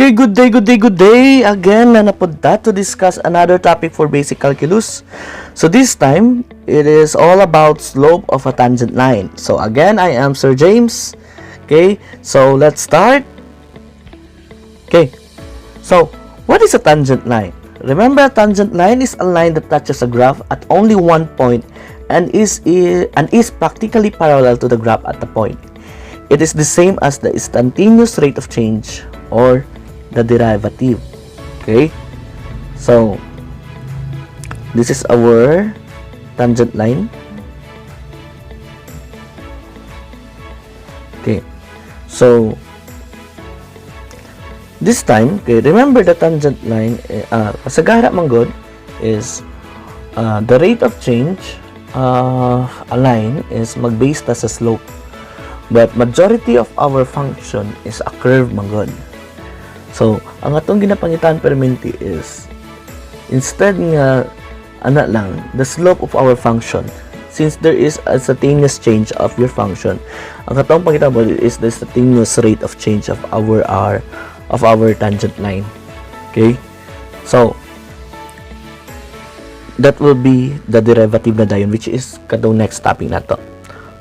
Okay, good day, good day, good day. Again, nanapunta to discuss another topic for basic calculus. So this time, it is all about slope of a tangent line. So again, I am Sir James. Okay, so let's start. Okay, so what is a tangent line? Remember, a tangent line is a line that touches a graph at only one point and is practically parallel to the graph at the point. It is the same as the instantaneous rate of change or the derivative. Okay, so this is our tangent line. Okay, so this time, okay, remember the tangent line, kasagara man god is the rate of change a line is mag-base ta sa slope, but majority of our function is a curve man god. So ang atong ginapangitan permanente is instead nga ana lang the slope of our function, since there is a instantaneous change of your function, ang atong pangitan mo is the instantaneous rate of change of our tangent line. Okay, so that will be the derivative na dayon, which is kadong next topic na to.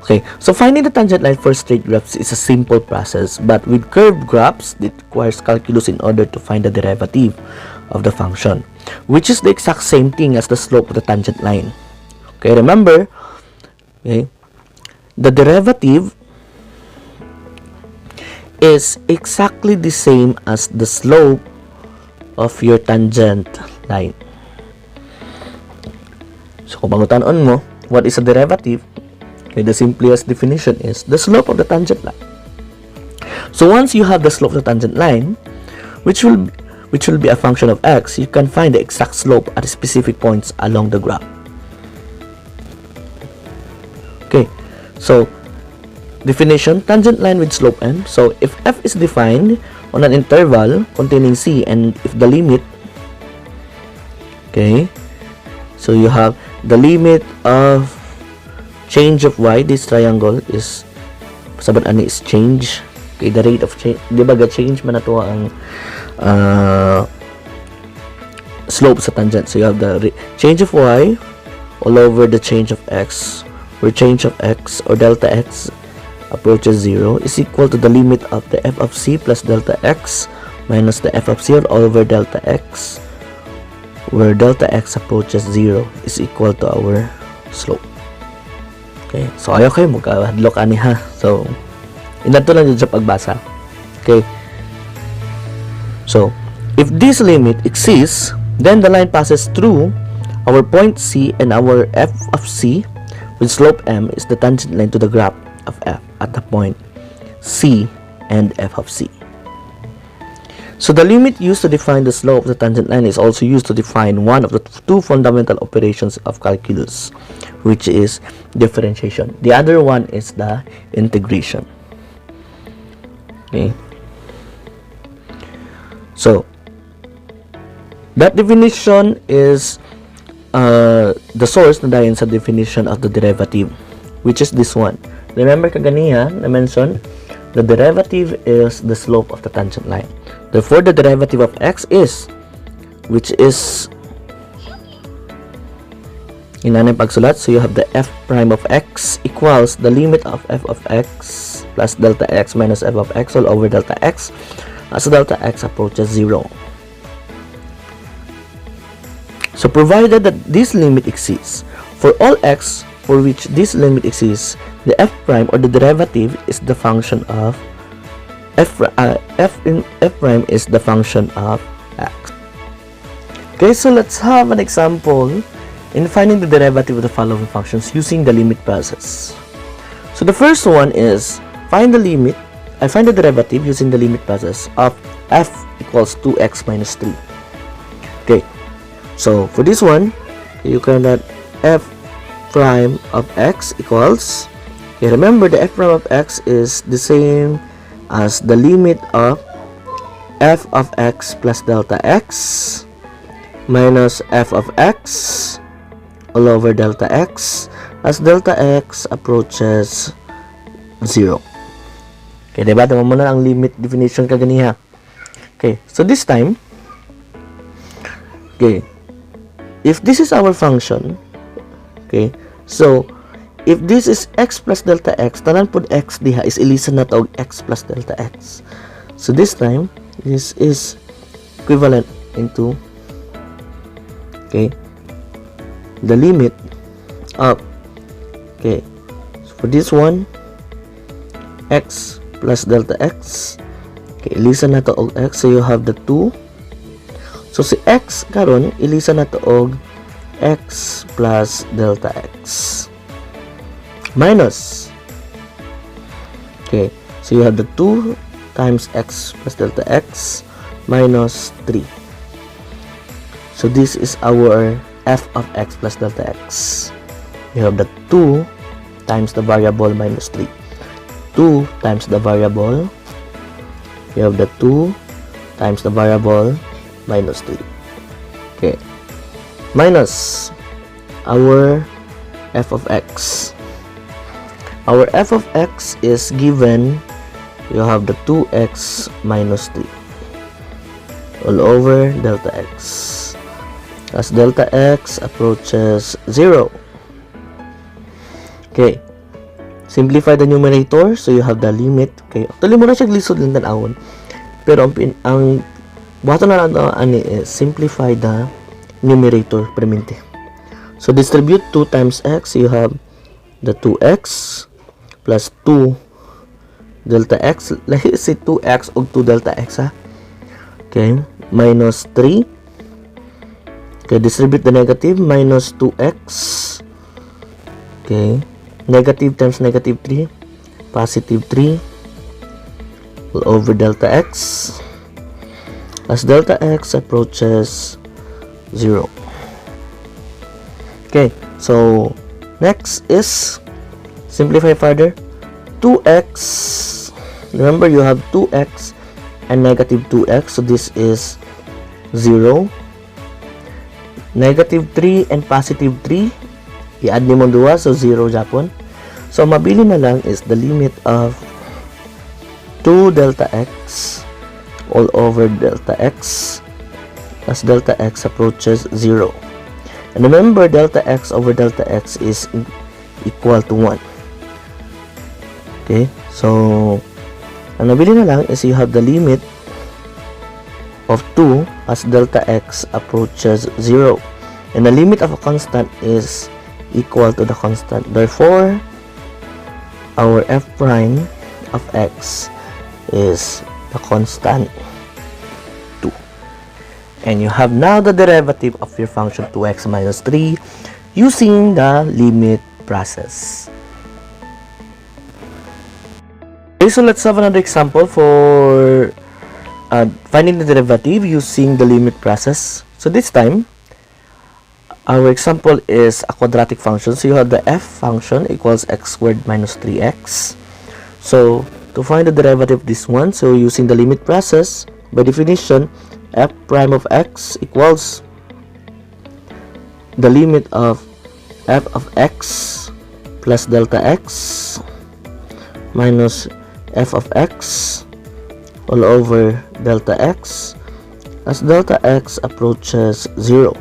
Okay, so finding the tangent line for straight graphs is a simple process, but with curved graphs, it requires calculus in order to find the derivative of the function, which is the exact same thing as the slope of the tangent line. Okay, remember, okay, the derivative is exactly the same as the slope of your tangent line. So kung pangutan-on mo, what is a derivative? Okay, the simplest definition is the slope of the tangent line. So once you have the slope of the tangent line, which will be a function of x, you can find the exact slope at specific points along the graph. Okay, so definition, tangent line with slope m. So if f is defined on an interval containing c, and if the limit, okay, so you have the limit of change of y, this triangle is sabad ani is change. Okay, the rate of change, di ba ga change man nato ang slope sa tangent. So you have the change of y all over the change of x, where change of x or delta x approaches 0 is equal to the limit of the f of c plus delta x minus the f of c all over delta x, where delta x approaches 0 is equal to our slope. Okay, so ayaw kayo magkahadlok ani ha. So inato lang yun sa pagbasa. Okay, so if this limit exists, then the line passes through our point c, and our f of c with slope m is the tangent line to the graph of f at the point c and f of c. So the limit used to define the slope of the tangent line is also used to define one of the two fundamental operations of calculus, which is differentiation. The other one is the integration. Okay, so that definition is the source na dayon sa definition of the derivative, which is this one. Remember kaganiya na mention, the derivative is the slope of the tangent line. Therefore, the derivative of x is, which is inanay pagsulat. So you have the f prime of x equals the limit of f of x plus delta x minus f of x all over delta x as delta x approaches 0. So provided that this limit exists, for all x for which this limit exists, the f prime or the derivative is the function of f prime is the function of x. Okay, so let's have an example in finding the derivative of the following functions using the limit process. So the first one is find the derivative using the limit process of f equals 2x minus 3. Okay, so for this one, you can let f prime of x equals, okay, remember the f prime of x is the same as the limit of f of x plus delta x minus f of x all over delta x as delta x approaches 0. Okay, diba? Tama mo na ang limit definition kaganiha. Okay, so this time, okay, if this is our function, okay, so if this is x plus delta x, tanan pod x diha is ilisan na to og x plus delta x. So this time, this is equivalent into, okay, the limit of, okay, so for this one, x plus delta x, okay, ilisan na to og x, so you have the 2. So si x karon ilisan na to og x plus delta x minus, okay, so you have the 2 times x plus delta x minus 3. So this is our f of x plus delta x. You have the 2 times the variable minus 3. 2 times the variable, you have the 2 times the variable minus 3. Okay, minus our f of x. Our f of x is given, you have the 2x minus 3 all over delta x as delta x approaches 0. Okay, simplify the numerator, so you have the limit. Okay, actually mo na siya lisod lang tanawon, pero ang buhaton na lang ani is simplify the numerator permente. So distribute 2 times x, you have the 2x plus 2 delta x, lahi si 2x og 2 delta x ha. Okay, minus 3. Okay, distribute the negative, minus 2x. Okay, negative times negative 3, positive 3 all over delta x as delta x approaches 0. Okay, so next is simplify further. 2x, remember you have 2x and negative 2x, so this is 0. Negative 3 and positive 3, i-add ni mo duwa, so 0 Japon. So mabili na lang is the limit of 2 delta x all over delta x as delta x approaches 0. And remember, delta x over delta x is equal to 1. Okay, so ang nabili na lang is you have the limit of 2 as delta x approaches 0. And the limit of a constant is equal to the constant. Therefore, our f prime of x is the constant 2. And you have now the derivative of your function 2x minus 3 using the limit process. Okay, so let's have another example for finding the derivative using the limit process. So this time, our example is a quadratic function. So you have the f function equals x squared minus 3x. So to find the derivative of this one, so using the limit process, by definition, f prime of x equals the limit of f of x plus delta x minus f of x all over delta x as delta x approaches 0.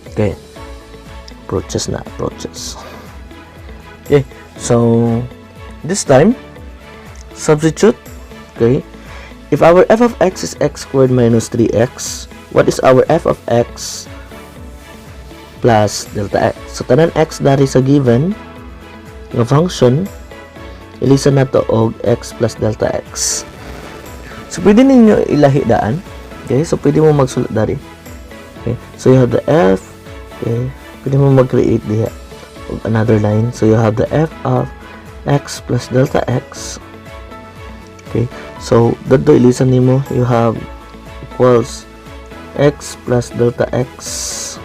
Okay, approaches. Okay, so this time substitute. Okay, if our f of x is x squared minus 3x, what is our f of x plus delta x? So tanan x dari sa given ng function, ilisan na to og x plus delta x. So pwede ninyo ilahi daan. Okay, so pwede mo magsulat dari. Okay, so you have the f. Okay, pwede mo mag-create diha of another line. So you have the f of x plus delta x. Okay, so dadto ilisan nimo, you have equals x plus delta x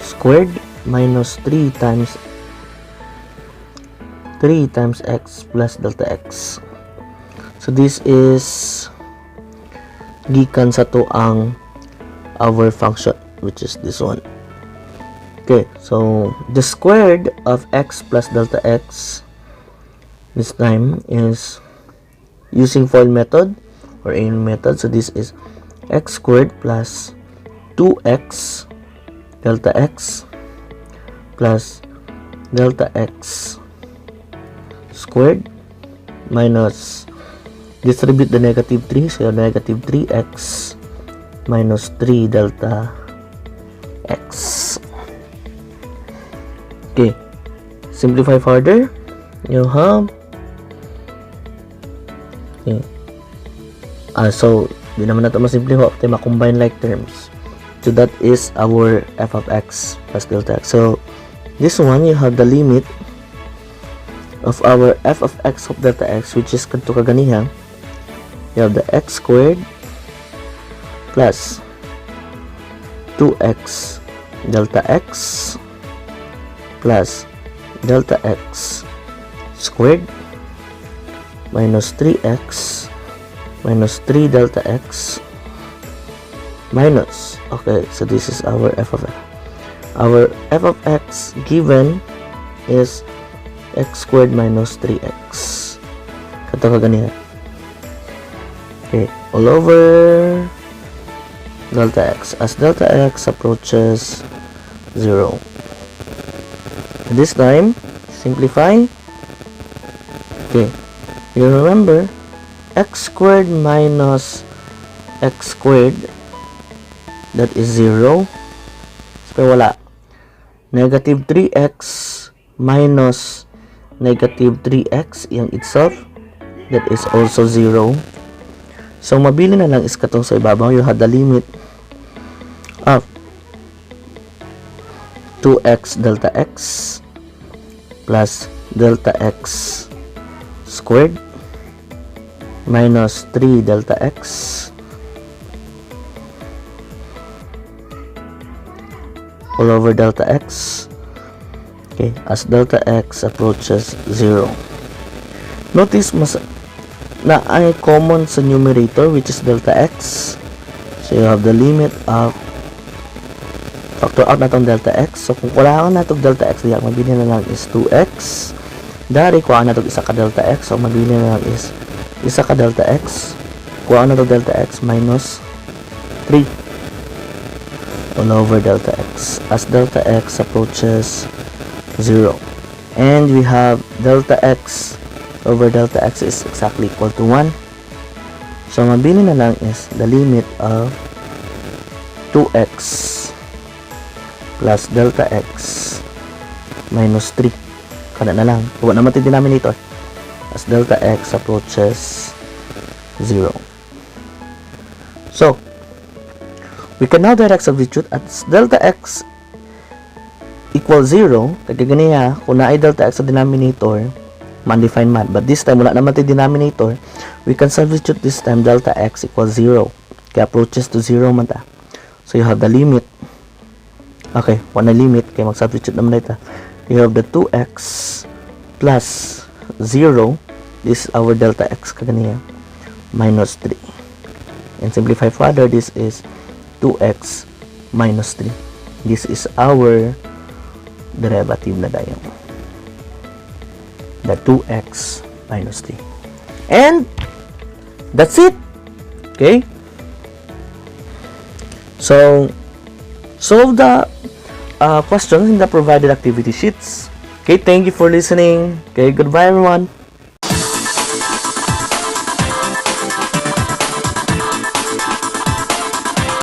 squared minus 3 times x plus delta x. So this is gikan sa to ang our function, which is this one. Okay, so the squared of x plus delta x this time is using FOIL method or any method. So this is x squared plus 2x delta x plus delta x squared minus, distribute the negative 3, so negative 3x minus 3 delta x. Okay, simplify further. You have okay. So di naman nato masimplify, tayo makombine like terms. So that is our f of x plus delta x. So this one, you have the limit of our f of x of delta x, which is kanto kaganiha. You have the x squared plus 2x delta x plus delta x squared minus 3x minus 3 delta x minus, okay, so this is our f of x. Our f of x given is x squared minus 3x. Kato ka ganyan. Okay, all over delta x. As delta x approaches 0. This time, simplify. Okay, you remember, x squared minus x squared, that is 0. So, wala. Negative 3x minus negative 3x yung itself, that is also 0. So mabili na lang is katong sa ibabaw. You have the limit of 2x delta x plus delta x squared minus 3 delta x all over delta x. Okay, as delta x approaches 0. Notice mas na ay common sa numerator, which is delta x. So you have the limit of, factor out na itong delta x. So kung kulangan na itong delta x, diyan mabili na lang is 2x. Dari kuha na itong isa ka delta x, so mabili na lang is isa ka delta x. Kuha na itong delta x minus 3 all over delta x as delta x approaches 0. And we have delta x over delta x is exactly equal to 1. So mabili na lang is the limit of 2x plus delta x minus 3. Kada na lang. Huwag naman yung denominator as delta x approaches 0. So we can now direct substitute at delta x equals 0. Kagganiya, kung na ay delta x sa denominator, man-define man. But this time, wala naman yung denominator. We can substitute this time delta x equals 0. Kaya approaches to 0 man ta. So you have the limit. Okay, wala limit. Kaya mag-substitute naman ito. You have the 2x plus 0. This is our delta x kagganiya. Minus 3. And simplify further, this is 2x minus 3. This is our derivative na dayon. The 2x minus 3. And that's it. Okay? So, solve the questions in the provided activity sheets. Okay, thank you for listening. Okay, goodbye everyone.